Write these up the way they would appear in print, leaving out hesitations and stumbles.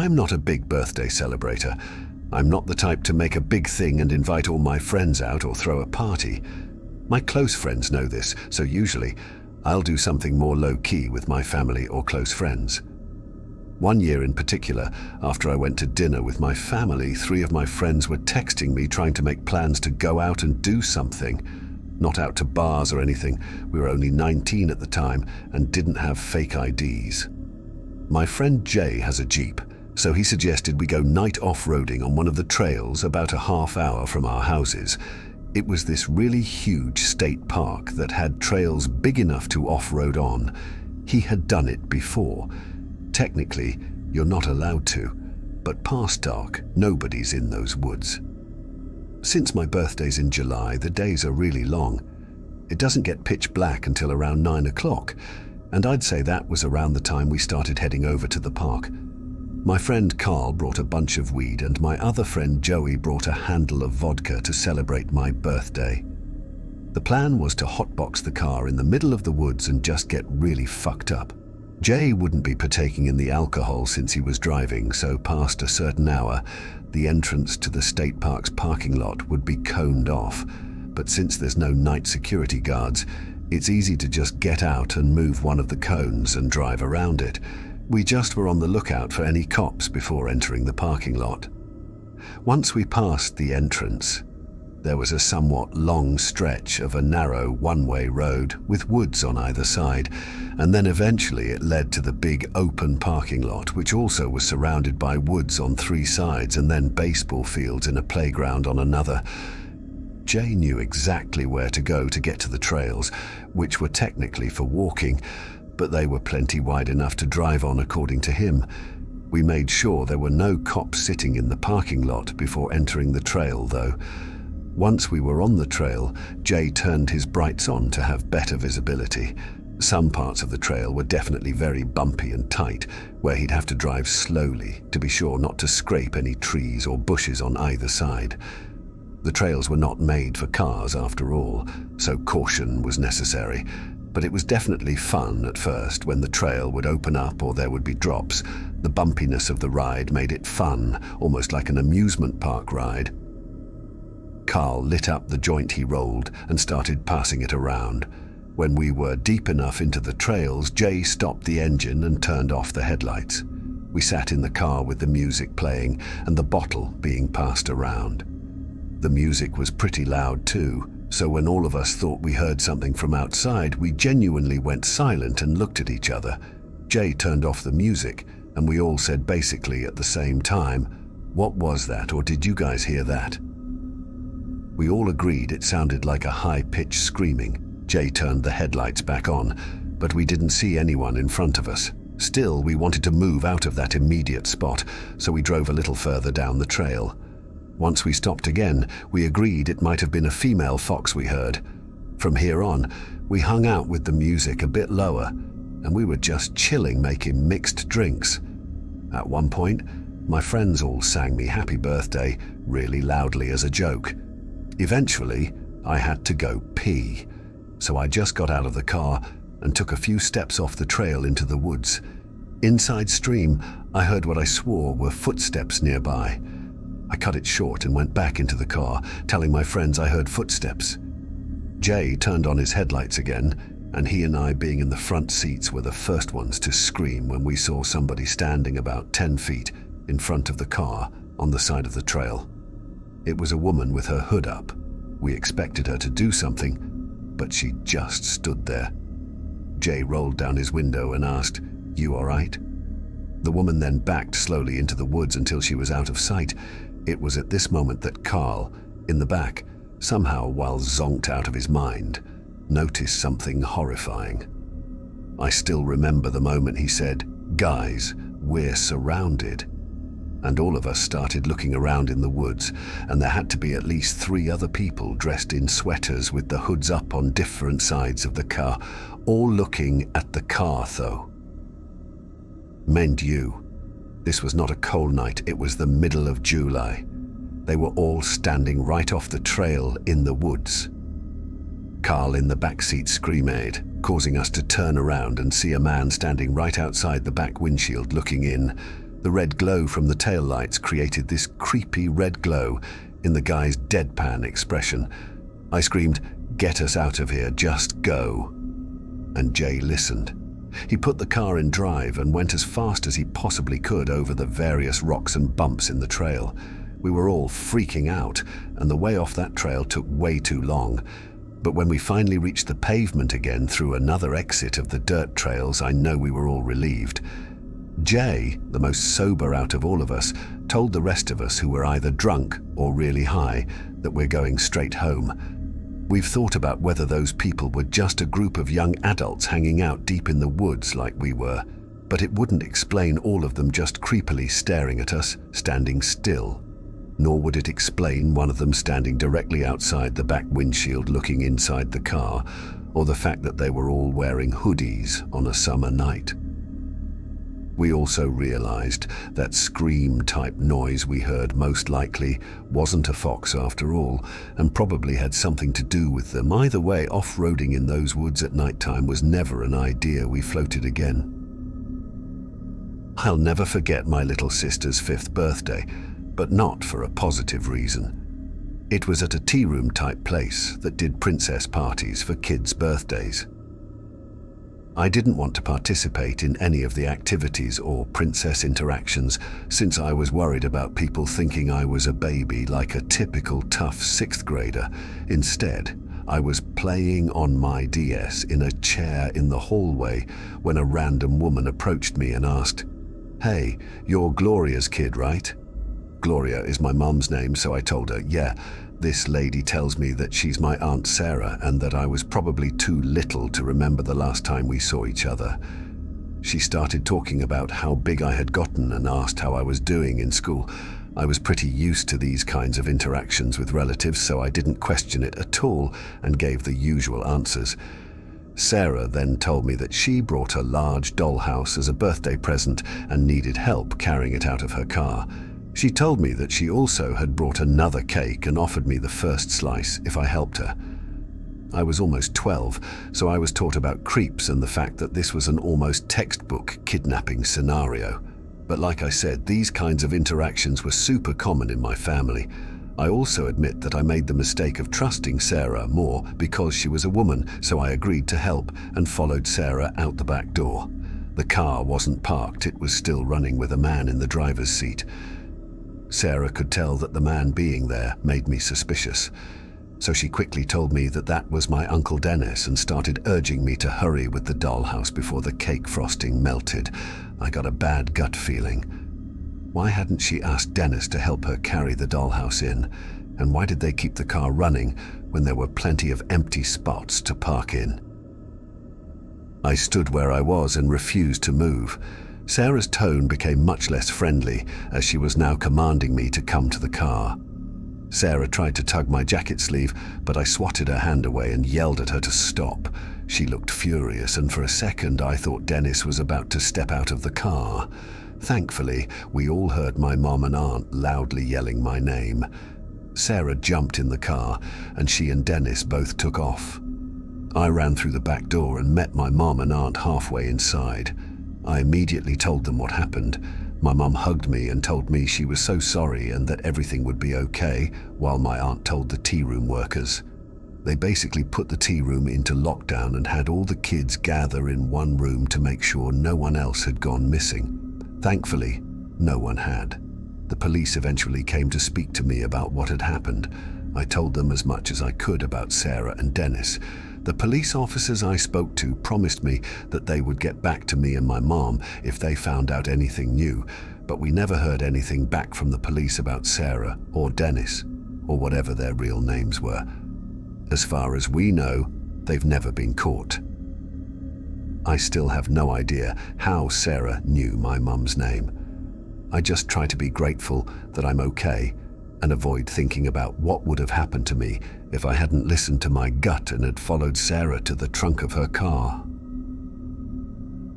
I'm not a big birthday celebrator. I'm not the type to make a big thing and invite all my friends out or throw a party. My close friends know this, so usually I'll do something more low-key with my family or close friends. One year in particular, after I went to dinner with my family, 3 of my friends were texting me trying to make plans to go out and do something. Not out to bars or anything. We were only 19 at the time and didn't have fake IDs. My friend Jay has a Jeep, so he suggested we go night off-roading on one of the trails about a half-hour from our houses. It was this really huge state park that had trails big enough to off-road on. He had done it before. Technically, you're not allowed to, but past dark, nobody's in those woods. Since my birthday's in July, the days are really long. It doesn't get pitch black until around 9 o'clock, and I'd say that was around the time we started heading over to the park. My friend Carl brought a bunch of weed, and my other friend Joey brought a handle of vodka to celebrate my birthday. The plan was to hotbox the car in the middle of the woods and just get really fucked up. Jay wouldn't be partaking in the alcohol since he was driving, so past a certain hour, the entrance to the state park's parking lot would be coned off. But since there's no night security guards, it's easy to just get out and move one of the cones and drive around it. We just were on the lookout for any cops before entering the parking lot. Once we passed the entrance, there was a somewhat long stretch of a narrow one-way road with woods on either side, and then eventually it led to the big open parking lot, which also was surrounded by woods on 3 sides and then baseball fields in a playground on another. Jay knew exactly where to go to get to the trails, which were technically for walking, but they were plenty wide enough to drive on according to him. We made sure there were no cops sitting in the parking lot before entering the trail, though. Once we were on the trail, Jay turned his brights on to have better visibility. Some parts of the trail were definitely very bumpy and tight, where he'd have to drive slowly to be sure not to scrape any trees or bushes on either side. The trails were not made for cars after all, so caution was necessary. But it was definitely fun at first when the trail would open up or there would be drops. The bumpiness of the ride made it fun, almost like an amusement park ride. Carl lit up the joint he rolled and started passing it around. When we were deep enough into the trails, Jay stopped the engine and turned off the headlights. We sat in the car with the music playing and the bottle being passed around. The music was pretty loud too, so when all of us thought we heard something from outside, we genuinely went silent and looked at each other. Jay turned off the music, and we all said basically at the same time, "What was that, or did you guys hear that?" We all agreed it sounded like a high-pitched screaming. Jay turned the headlights back on, but we didn't see anyone in front of us. Still, we wanted to move out of that immediate spot, so we drove a little further down the trail. Once we stopped again, we agreed it might have been a female fox we heard. From here on, we hung out with the music a bit lower, and we were just chilling, making mixed drinks. At one point, my friends all sang me happy birthday really loudly as a joke. Eventually, I had to go pee, so I just got out of the car and took a few steps off the trail into the woods. Inside stream, I heard what I swore were footsteps nearby. I cut it short and went back into the car, telling my friends I heard footsteps. Jay turned on his headlights again, and he and I, being in the front seats, were the first ones to scream when we saw somebody standing about 10 feet in front of the car on the side of the trail. It was a woman with her hood up. We expected her to do something, but she just stood there. Jay rolled down his window and asked, "You all right?" The woman then backed slowly into the woods until she was out of sight. It was at this moment that Carl, in the back, somehow while zonked out of his mind, noticed something horrifying. I still remember the moment he said, "Guys, we're surrounded." And all of us started looking around in the woods, and there had to be at least 3 other people dressed in sweaters with the hoods up on different sides of the car, all looking at the car though. Mind you, this was not a cold night, it was the middle of July. They were all standing right off the trail in the woods. Carl in the backseat screamed, causing us to turn around and see a man standing right outside the back windshield looking in. The red glow from the taillights created this creepy red glow in the guy's deadpan expression. I screamed, "Get us out of here, just go." And Jay listened. He put the car in drive and went as fast as he possibly could over the various rocks and bumps in the trail. We were all freaking out, and the way off that trail took way too long. But when we finally reached the pavement again through another exit of the dirt trails, I know we were all relieved. Jay, the most sober out of all of us, told the rest of us who were either drunk or really high that we're going straight home. We've thought about whether those people were just a group of young adults hanging out deep in the woods like we were, but it wouldn't explain all of them just creepily staring at us, standing still. Nor would it explain one of them standing directly outside the back windshield looking inside the car, or the fact that they were all wearing hoodies on a summer night. We also realized that scream-type noise we heard most likely wasn't a fox after all, and probably had something to do with them. Either way, off-roading in those woods at nighttime was never an idea we floated again. I'll never forget my little sister's 5th birthday, but not for a positive reason. It was at a tea room type place that did princess parties for kids' birthdays. I didn't want to participate in any of the activities or princess interactions since I was worried about people thinking I was a baby like a typical tough 6th grader. Instead, I was playing on my DS in a chair in the hallway when a random woman approached me and asked, "Hey, you're Gloria's kid, right?" Gloria is my mom's name, so I told her, "Yeah, this lady tells me that she's my Aunt Sarah and that I was probably too little to remember the last time we saw each other." She started talking about how big I had gotten and asked how I was doing in school. I was pretty used to these kinds of interactions with relatives, so I didn't question it at all and gave the usual answers. Sarah then told me that she brought a large dollhouse as a birthday present and needed help carrying it out of her car. She told me that she also had brought another cake and offered me the first slice if I helped her. I was almost 12, so I was taught about creeps and the fact that this was an almost textbook kidnapping scenario. But like I said, these kinds of interactions were super common in my family. I also admit that I made the mistake of trusting Sarah more because she was a woman, so I agreed to help and followed Sarah out the back door. The car wasn't parked, it was still running with a man in the driver's seat. Sarah could tell that the man being there made me suspicious, so she quickly told me that that was my Uncle Dennis and started urging me to hurry with the dollhouse before the cake frosting melted. I got a bad gut feeling. Why hadn't she asked Dennis to help her carry the dollhouse in? And why did they keep the car running when there were plenty of empty spots to park in? I stood where I was and refused to move. Sarah's tone became much less friendly as she was now commanding me to come to the car. Sarah tried to tug my jacket sleeve, but I swatted her hand away and yelled at her to stop. She looked furious, and for a second I thought Dennis was about to step out of the car. Thankfully, we all heard my mom and aunt loudly yelling my name. Sarah jumped in the car, and she and Dennis both took off. I ran through the back door and met my mom and aunt halfway inside. I immediately told them what happened. My mom hugged me and told me she was so sorry and that everything would be okay, while my aunt told the tea room workers. They basically put the tea room into lockdown and had all the kids gather in one room to make sure no one else had gone missing. Thankfully, no one had. The police eventually came to speak to me about what had happened. I told them as much as I could about Sarah and Dennis. The police officers I spoke to promised me that they would get back to me and my mom if they found out anything new, but we never heard anything back from the police about Sarah or Dennis, or whatever their real names were. As far as we know, they've never been caught. I still have no idea how Sarah knew my mum's name. I just try to be grateful that I'm okay and avoid thinking about what would have happened to me if I hadn't listened to my gut and had followed Sarah to the trunk of her car.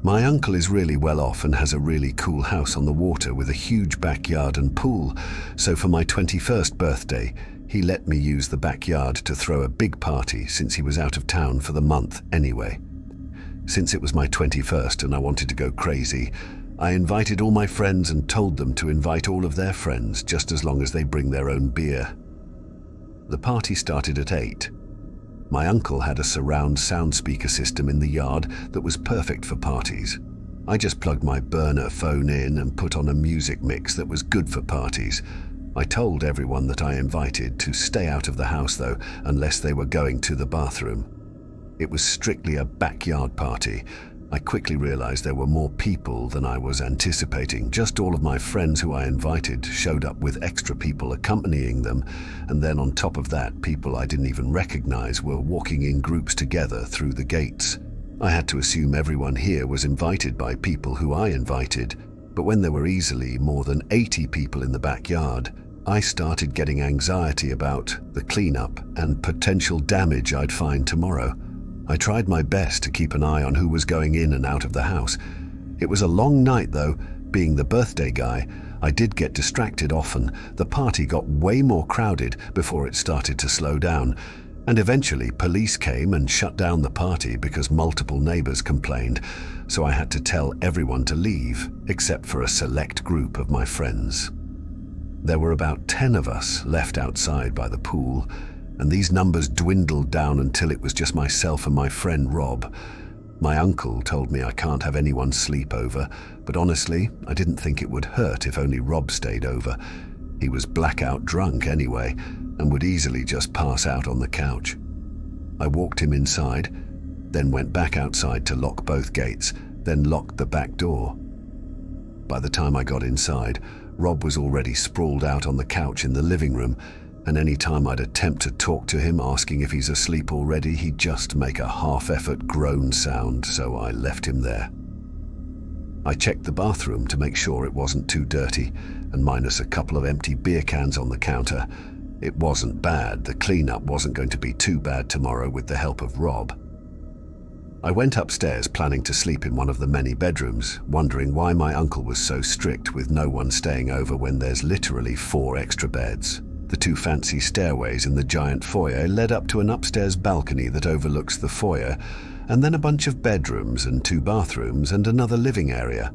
My uncle is really well off and has a really cool house on the water with a huge backyard and pool, so for my 21st birthday, he let me use the backyard to throw a big party since he was out of town for the month anyway. Since it was my 21st and I wanted to go crazy, I invited all my friends and told them to invite all of their friends, just as long as they bring their own beer. The party started at 8. My uncle had a surround sound speaker system in the yard that was perfect for parties. I just plugged my burner phone in and put on a music mix that was good for parties. I told everyone that I invited to stay out of the house though, unless they were going to the bathroom. It was strictly a backyard party. I quickly realized there were more people than I was anticipating. Just all of my friends who I invited showed up with extra people accompanying them, and then on top of that, people I didn't even recognize were walking in groups together through the gates. I had to assume everyone here was invited by people who I invited, but when there were easily more than 80 people in the backyard, I started getting anxiety about the cleanup and potential damage I'd find tomorrow. I tried my best to keep an eye on who was going in and out of the house. It was a long night though. Being the birthday guy, I did get distracted often. The party got way more crowded before it started to slow down, and eventually police came and shut down the party because multiple neighbors complained, so I had to tell everyone to leave, except for a select group of my friends. There were about 10 of us left outside by the pool, and these numbers dwindled down until it was just myself and my friend Rob. My uncle told me I can't have anyone sleep over, but honestly, I didn't think it would hurt if only Rob stayed over. He was blackout drunk anyway, and would easily just pass out on the couch. I walked him inside, then went back outside to lock both gates, then locked the back door. By the time I got inside, Rob was already sprawled out on the couch in the living room, and any time I'd attempt to talk to him asking if he's asleep already, he'd just make a half-effort groan sound, so I left him there. I checked the bathroom to make sure it wasn't too dirty, and minus a couple of empty beer cans on the counter, it wasn't bad. The cleanup wasn't going to be too bad tomorrow with the help of Rob. I went upstairs planning to sleep in one of the many bedrooms, wondering why my uncle was so strict with no one staying over when there's literally 4 extra beds. The 2 fancy stairways in the giant foyer led up to an upstairs balcony that overlooks the foyer, and then a bunch of bedrooms and 2 bathrooms and another living area.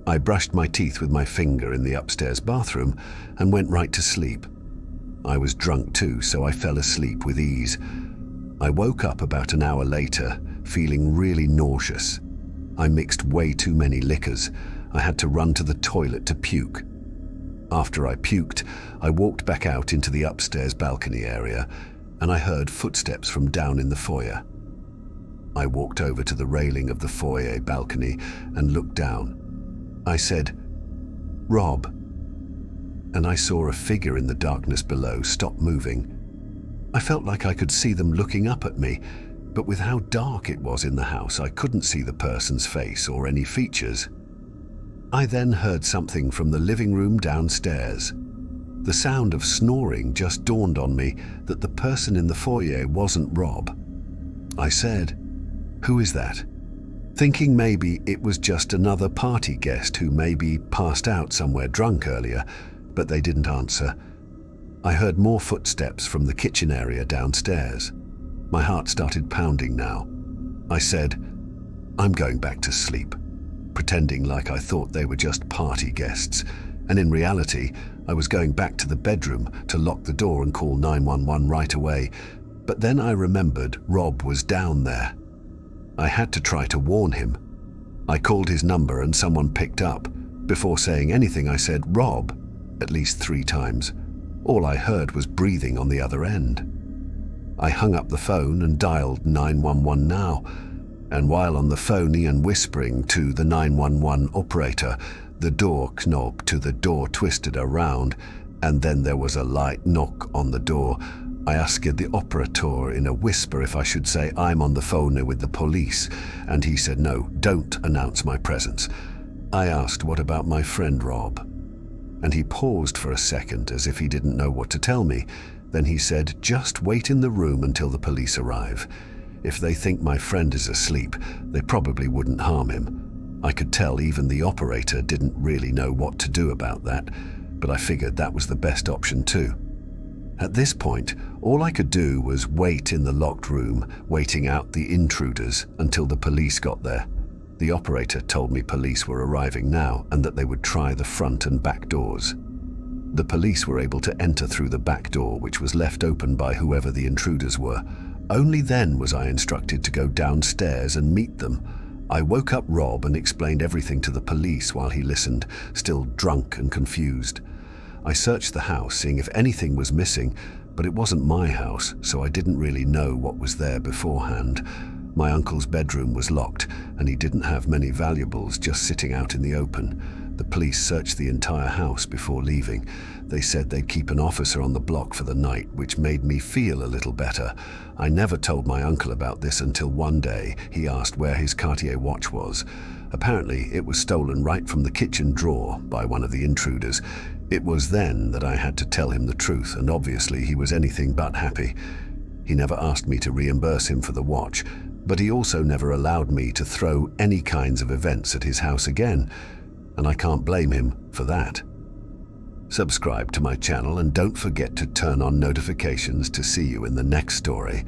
I brushed my teeth with my finger in the upstairs bathroom and went right to sleep. I was drunk too, so I fell asleep with ease. I woke up about an hour later, feeling really nauseous. I mixed way too many liquors. I had to run to the toilet to puke. After I puked, I walked back out into the upstairs balcony area, and I heard footsteps from down in the foyer. I walked over to the railing of the foyer balcony and looked down. I said, "Rob," and I saw a figure in the darkness below stop moving. I felt like I could see them looking up at me, but with how dark it was in the house, I couldn't see the person's face or any features. I then heard something from the living room downstairs. The sound of snoring just dawned on me that the person in the foyer wasn't Rob. I said, "Who is that?" thinking maybe it was just another party guest who maybe passed out somewhere drunk earlier, but they didn't answer. I heard more footsteps from the kitchen area downstairs. My heart started pounding now. I said, "I'm going back to sleep," pretending like I thought they were just party guests, and in reality, I was going back to the bedroom to lock the door and call 911 right away, but then I remembered Rob was down there. I had to try to warn him. I called his number and someone picked up. Before saying anything, I said, "Rob," at least 3 times. All I heard was breathing on the other end. I hung up the phone and dialed 911 now, and while on the phone and whispering to the 911 operator, the door knob to the door twisted around, and then there was a light knock on the door. I asked the operator in a whisper if I should say I'm on the phone with the police, and he said, "No, don't announce my presence." I asked, "What about my friend Rob?" And he paused for a second as if he didn't know what to tell me. Then he said, "Just wait in the room until the police arrive. If they think my friend is asleep, they probably wouldn't harm him." I could tell even the operator didn't really know what to do about that, but I figured that was the best option too. At this point, all I could do was wait in the locked room, waiting out the intruders until the police got there. The operator told me police were arriving now and that they would try the front and back doors. The police were able to enter through the back door, which was left open by whoever the intruders were. Only then was I instructed to go downstairs and meet them. I woke up Rob and explained everything to the police while he listened, still drunk and confused. I searched the house, seeing if anything was missing, but it wasn't my house, so I didn't really know what was there beforehand. My uncle's bedroom was locked, and he didn't have many valuables just sitting out in the open. The police searched the entire house before leaving. They said they'd keep an officer on the block for the night, which made me feel a little better. I never told my uncle about this until one day he asked where his Cartier watch was. Apparently, it was stolen right from the kitchen drawer by one of the intruders. It was then that I had to tell him the truth, and obviously he was anything but happy. He never asked me to reimburse him for the watch, but he also never allowed me to throw any kinds of events at his house again, and I can't blame him for that. Subscribe to my channel and don't forget to turn on notifications to see you in the next story.